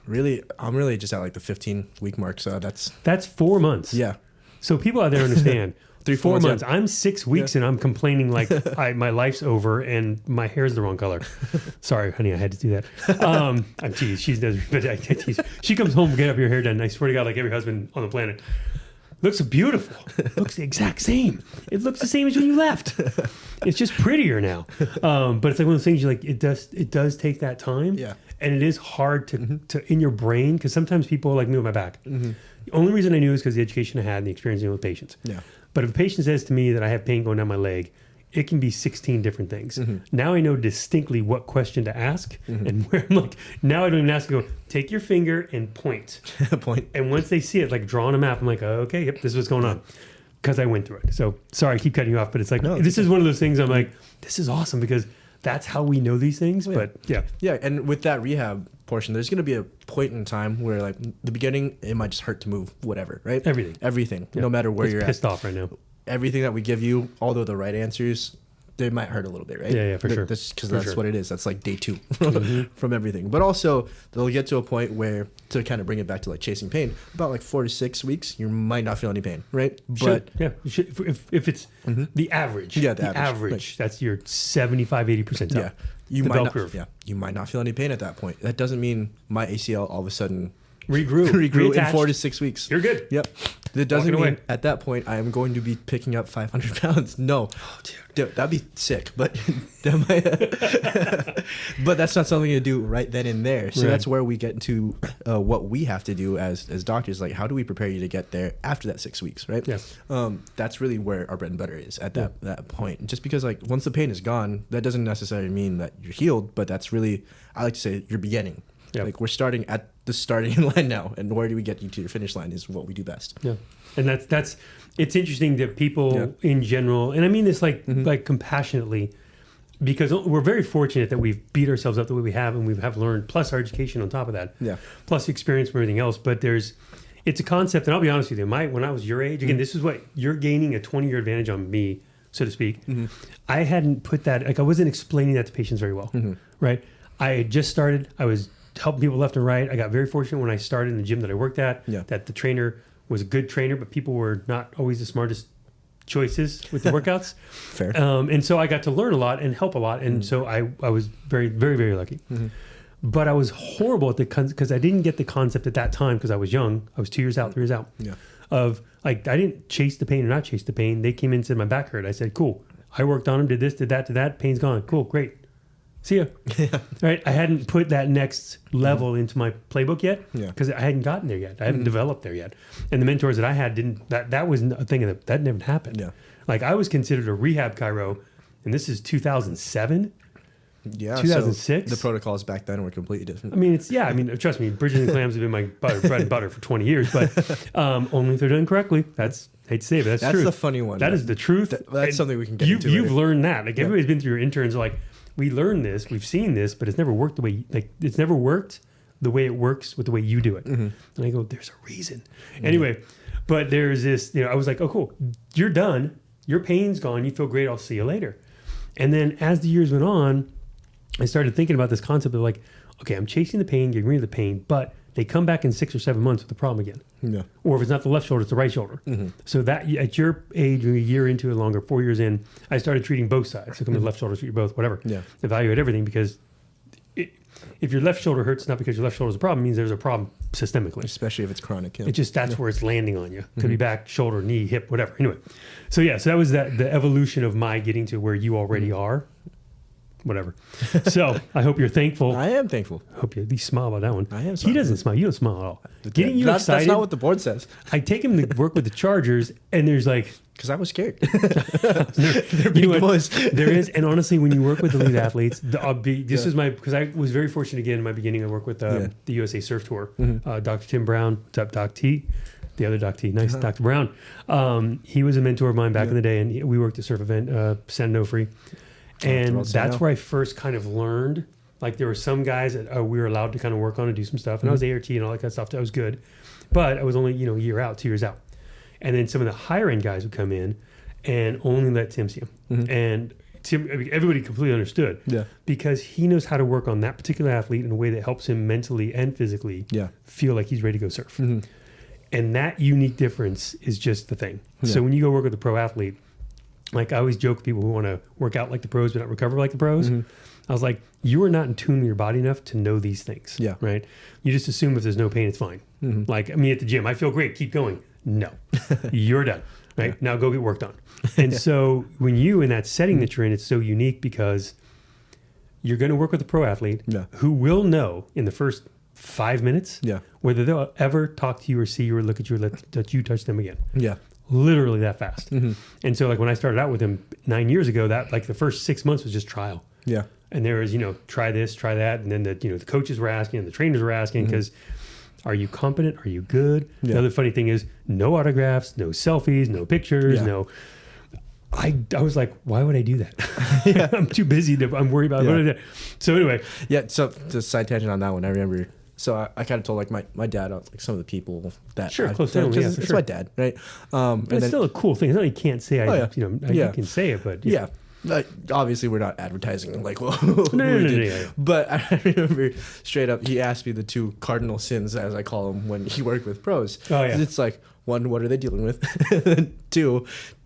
Really, I'm really just at like the 15-week mark. So that's 4 months. Yeah. So people out there understand. 4 months. I'm 6 weeks and I'm complaining like my life's over and my hair's the wrong color. Sorry, honey, I had to do that. I'm teased. She does, but I tease. She comes home, get up your hair done. And I swear to God, like every husband on the planet, looks beautiful. Looks the exact same. It looks the same as when you left. It's just prettier now. But it's like one of those things. You're like, it does take that time. Yeah. And it is hard to in your brain, because sometimes people like me with my back. The only reason I knew is because the education I had and the experience with patients. Yeah. But if a patient says to me that I have pain going down my leg, it can be 16 different things. Now I know distinctly what question to ask and where I'm like, now I don't even ask to go, take your finger and point. And once they see it, like draw on a map, I'm like, oh, okay, yep, this is what's going on. Because I went through it. So sorry, I keep cutting you off, but it's like, this is one of those things I'm like, this is awesome because that's how we know these things. But yeah. Yeah. And with that rehab portion, there's going to be a point in time where like the beginning, it might just hurt to move, whatever, right? Everything. Yeah. No matter where you're pissed off right now. Everything that we give you, although the right answers, they might hurt a little bit, right? Yeah, for sure. Because that's what it is. That's like day 2 from everything. But also, they'll get to a point where, to kind of bring it back to like chasing pain, about like 4 to 6 weeks, you might not feel any pain, right? But if it's the average. Yeah, the average. Right. That's your 75-80%. Yeah. You might not feel any pain at that point. That doesn't mean my ACL all of a sudden regrew in 4 to 6 weeks. You're good. Yep. It doesn't mean at that point I am going to be picking up 500 pounds. No. Dude, that'd be sick. But but that's not something to do right then and there. So that's where we get into what we have to do as doctors. Like, how do we prepare you to get there after that 6 weeks, right? Yes. That's really where our bread and butter is at that point. Just because like once the pain is gone, that doesn't necessarily mean that you're healed, but that's really, I like to say, you're beginning. Yep. Like we're starting at the starting line now, and where do we get you to your finish line is what we do best. Yeah, and that's it's interesting that people in general, and I mean this like compassionately, because we're very fortunate that we've beat ourselves up the way we have, and we have learned, plus our education on top of that, plus experience from everything else. But it's a concept, and I'll be honest with you, when I was your age, again, this is what you're gaining a 20-year advantage on me, so to speak. I hadn't put that, like I wasn't explaining that to patients very well, right? I had just started. I was helping people left and right. I got very fortunate when I started in the gym that I worked at, that the trainer was a good trainer, but people were not always the smartest choices with the workouts. Fair. And so I got to learn a lot and help a lot. And so I was very, very, very lucky. But I was horrible at because I didn't get the concept at that time because I was young. I was 2 years out, 3 years out. Of like, I didn't chase the pain or not chase the pain. They came in and said my back hurt. I said, cool. I worked on them, did this, did that, pain's gone. Cool, great. See ya. Right? I hadn't put that next level into my playbook yet because I hadn't gotten there yet. I hadn't developed there yet. And the mentors that I had that was a thing that never happened. Like I was considered a rehab chiro, and this is 2007. Yeah, 2006. So the protocols back then were completely different. I mean, trust me, bridges and clams have been my bread and butter for 20 years, but only if they're done correctly. Hate to say it, but that's true. That's the funny one. That is the truth. That's and something we can get into. You've learned that. Like everybody's been through your interns, like, we learned this, we've seen this, but it's never worked the way it's never worked the way it works with the way you do it. And I go, there's a reason. Anyway, but there's this, I was like, oh, cool. You're done. Your pain's gone. You feel great. I'll see you later. And then as the years went on, I started thinking about this concept of like, okay, I'm chasing the pain, getting rid of the pain, but they come back in 6 or 7 months with the problem again. Or if it's not the left shoulder, it's the right shoulder. So that at your age, a year into it, longer, 4 years in, I started treating both sides. So come to the left shoulder, treat both, whatever. Evaluate everything because if your left shoulder hurts, not because your left shoulder is a problem, it means there's a problem systemically. Especially if it's chronic. It just, that's where it's landing on you. Could be back, shoulder, knee, hip, whatever. Anyway. So that was the evolution of my getting to where you already are. Whatever. So I hope you're thankful. I am thankful. I hope you at least smile about that one. I am. He doesn't smile. You don't smile at all. Getting you excited. That's not what the board says. I take him to work with the Chargers, and there's like, because I was scared. They're big boys. There is, and honestly, when you work with elite athletes, this is because I was very fortunate again in my beginning. I work with the USA Surf Tour. Dr. Tim Brown, what's up, Doc T? The other Doc T, nice, Dr. Brown. He was a mentor of mine back in the day, and we worked a surf event, San Onofre. And that's where I first kind of learned Like there were some guys that we were allowed to kind of work on and do some stuff. And I was ART and all that kind of stuff. That was good. But I was only, a year out, 2 years out. And then some of the higher end guys would come in and only let Tim see them. And Tim, everybody completely understood. Yeah. Because he knows how to work on that particular athlete in a way that helps him mentally and physically feel like he's ready to go surf. And that unique difference is just the thing. So when you go work with a pro athlete, like I always joke with people who want to work out like the pros but not recover like the pros. I was like, you are not in tune with your body enough to know these things. Yeah. Right? You just assume if there's no pain, it's fine. Like, I mean, at the gym, I feel great, keep going. No, you're done. Right? Now go get worked on. And so when you, in that setting that you're in, it's so unique because you're going to work with a pro athlete who will know in the first 5 minutes whether they'll ever talk to you or see you or look at you or let you touch them again. Yeah. Literally that fast. And so like when I started out with him 9 years ago, that like the first 6 months was just trial. Yeah. And there was, try this, try that. And then the coaches were asking and the trainers were asking because are you competent? Are you good? The other funny thing is no autographs, no selfies, no pictures, no. I was like, why would I do that? I'm too busy. I'm worried about it. So anyway. Yeah. So just side tangent on that one. I remember. So I kind of told like my dad, like some of the people that close family, it's my dad, right? But it's still a cool thing. It's not like you can't say you can say it, but Like, obviously, we're not advertising like no. But I remember straight up, he asked me the 2 cardinal sins, as I call them, when he worked with pros. Oh yeah. It's like 1, what are they dealing with? And 2,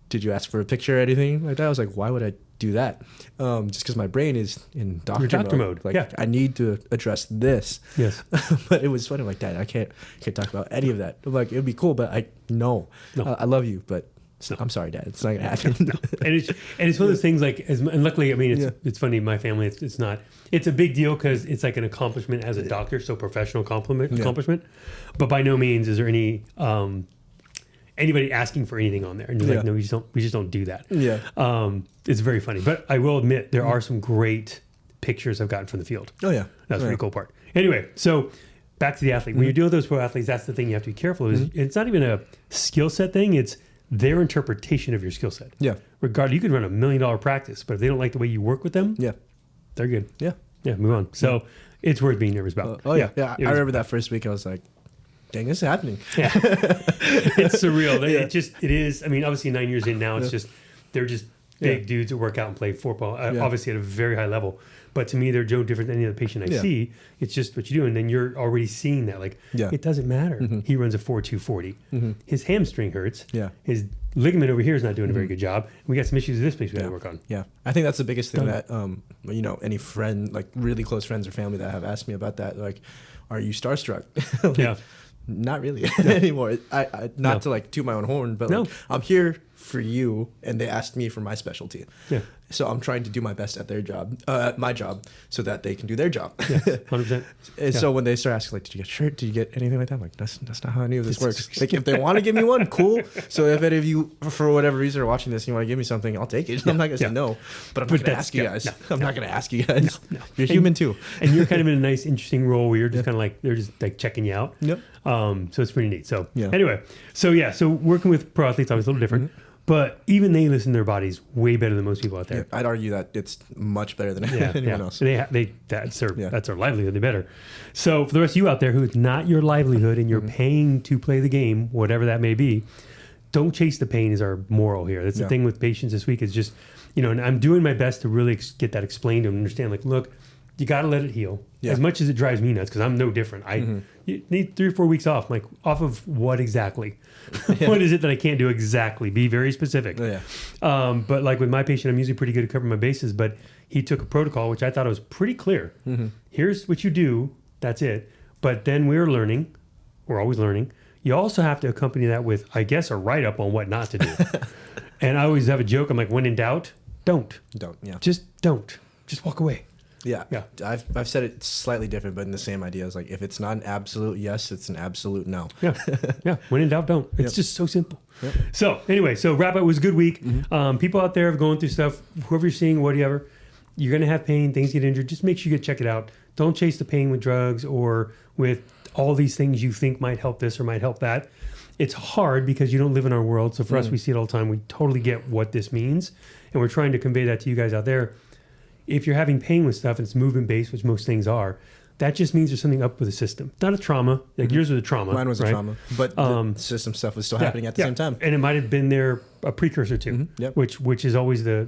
did you ask for a picture or anything like that? I was like, why would I do that? Just because my brain is in doctor mode. Like I need to address this. Yes. But it was funny. I'm like, Dad, I can't talk about any of that. I'm like, it'd be cool, but I love you, but. I'm sorry, Dad. It's not gonna happen. No. And it's one of those things like, and luckily, I mean, it's funny. My family, it's not. It's a big deal because it's like an accomplishment as a doctor, so professional accomplishment. But by no means is there any anybody asking for anything on there. And you're like, no, we just don't do that. Yeah. It's very funny, but I will admit there are some great pictures I've gotten from the field. Oh yeah, that's the cool part. Anyway, so back to the athlete. When you're dealing with those pro athletes, that's the thing you have to be careful of. Is it's not even a skill set thing. It's their interpretation of your skill set. Yeah. Regardless, you could run $1 million practice, but if they don't like the way you work with them, they're good. Yeah. Yeah, move on. So it's worth being nervous about. Yeah. I remember that first week, I was like, dang, this is happening. Yeah. It's surreal. It is. I mean, obviously 9 years in now, it's just, they're just big dudes that work out and play football, obviously at a very high level. But to me, they're no different than any other patient I see. It's just what you do. And then you're already seeing that. Like, it doesn't matter. He runs a 4.240. His hamstring hurts. Yeah. His ligament over here is not doing a very good job. We got some issues with this place we got to work on. Yeah. I think that's the biggest thing that, any friend, like really close friends or family that have asked me about that, like, are you starstruck? Like, not really anymore. I not to like toot my own horn, but like, I'm here for you, and they asked me for my specialty. Yeah. So I'm trying to do my best at their job, at my job, so that they can do their job. Yeah, 100%. And so when they start asking, like, did you get a shirt? Did you get anything like that? I'm like, that's not how any of this works. Like, if they want to give me one, cool. So if any of you, for whatever reason, are watching this and you want to give me something, I'll take it. I'm not going to say no, but I'm not going to ask you guys. I'm not going to ask you guys. No. You're human too. And you're kind of in a nice, interesting role where you're just kind of like, they're just like checking you out. Yep. So it's pretty neat. So anyway, so working with pro athletes, obviously a little different. But even they listen to their bodies way better than most people out there. Yeah, I'd argue that it's much better than anyone else. That's their livelihood. They better. So for the rest of you out there who it's not your livelihood and you're paying to play the game, whatever that may be, don't chase the pain is our moral here. That's the thing with patients this week is just, and I'm doing my best to really get that explained to them and understand, like, look, you got to let it heal. Yeah. As much as it drives me nuts, because I'm no different. You need 3 or 4 weeks off. I'm like, off of what exactly? What is it that I can't do exactly? Be very specific. But like with my patient, I'm usually pretty good at covering my bases. But he took a protocol, which I thought was pretty clear. Here's what you do. That's it. But then we're learning. We're always learning. You also have to accompany that with, I guess, a write-up on what not to do. And I always have a joke. I'm like, when in doubt, don't. Just don't. Just walk away. Yeah. I've said it slightly different, but in the same idea. It's like, if it's not an absolute yes, it's an absolute no. When in doubt, don't. It's just so simple. So anyway, wrap up. It was a good week. People out there have going through stuff. Whoever you're seeing, whatever, you're going to have pain. Things get injured. Just make sure you check it out. Don't chase the pain with drugs or with all these things you think might help this or might help that. It's hard because you don't live in our world. So for us, we see it all the time. We totally get what this means. And we're trying to convey that to you guys out there. if you're having pain with stuff and it's movement based, which most things are, that just means there's something up with the system. Not a trauma. Like yours was a trauma. Mine was right? a trauma, but the system stuff was still happening at the same time. And it might have been there a precursor to, Yep. which is always the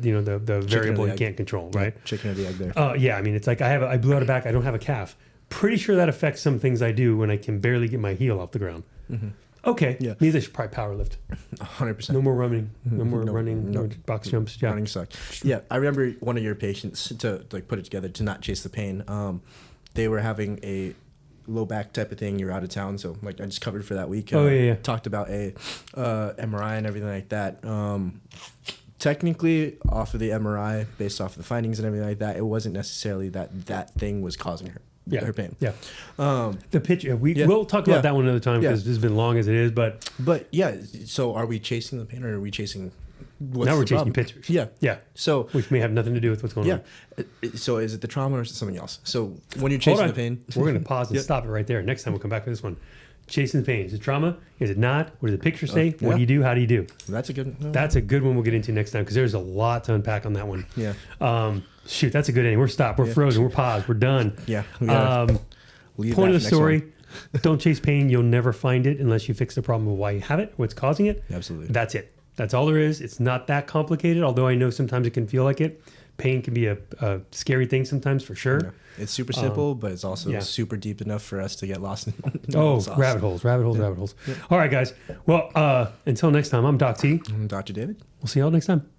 variable you can't control, right? Chicken or the egg there. Yeah, I mean, it's like I blew out a back. I don't have a calf. Pretty sure that affects some things I do when I can barely get my heel off the ground. Okay, means I should probably power lift. 100%. No more running. No more running. No box jumps. Yeah. Running sucked. Yeah, I remember one of your patients, to like put it together, to not chase the pain. They were having a low back type of thing. You're out of town, so like I just covered for that week. Talked about a MRI and everything like that. Technically, off of the MRI, based off of the findings and everything like that, it wasn't necessarily that thing was causing her. Her pain. Yeah. The picture. We'll talk about that one another time because this has been long as it is. But yeah. So are we chasing the pain or are we chasing? Now we're chasing pictures. Yeah. Yeah. So which may have nothing to do with what's going on. So is it the trauma or is it something else? So when you're chasing the pain, we're going to pause and stop it right there. Next time we'll come back to this one. Chasing the pain. Is it trauma? Is it not? What does the picture say? What do you do? How do you do? That's a good. That's a good one. We'll get into next time because there's a lot to unpack on that one. Yeah. Shoot, that's a good ending. We're stopped. We're frozen. We're paused. We're done. Yeah. Point of the story: don't chase pain. You'll never find it unless you fix the problem of why you have it, what's causing it. Absolutely. That's it. That's all there is. It's not that complicated. Although I know sometimes it can feel like it. Pain can be a scary thing sometimes, for sure. Yeah. It's super simple, but it's also super deep enough for us to get lost in. Rabbit holes. Yeah. All right, guys. Well, until next time, I'm Doc T. I'm Dr. David. We'll see y'all next time.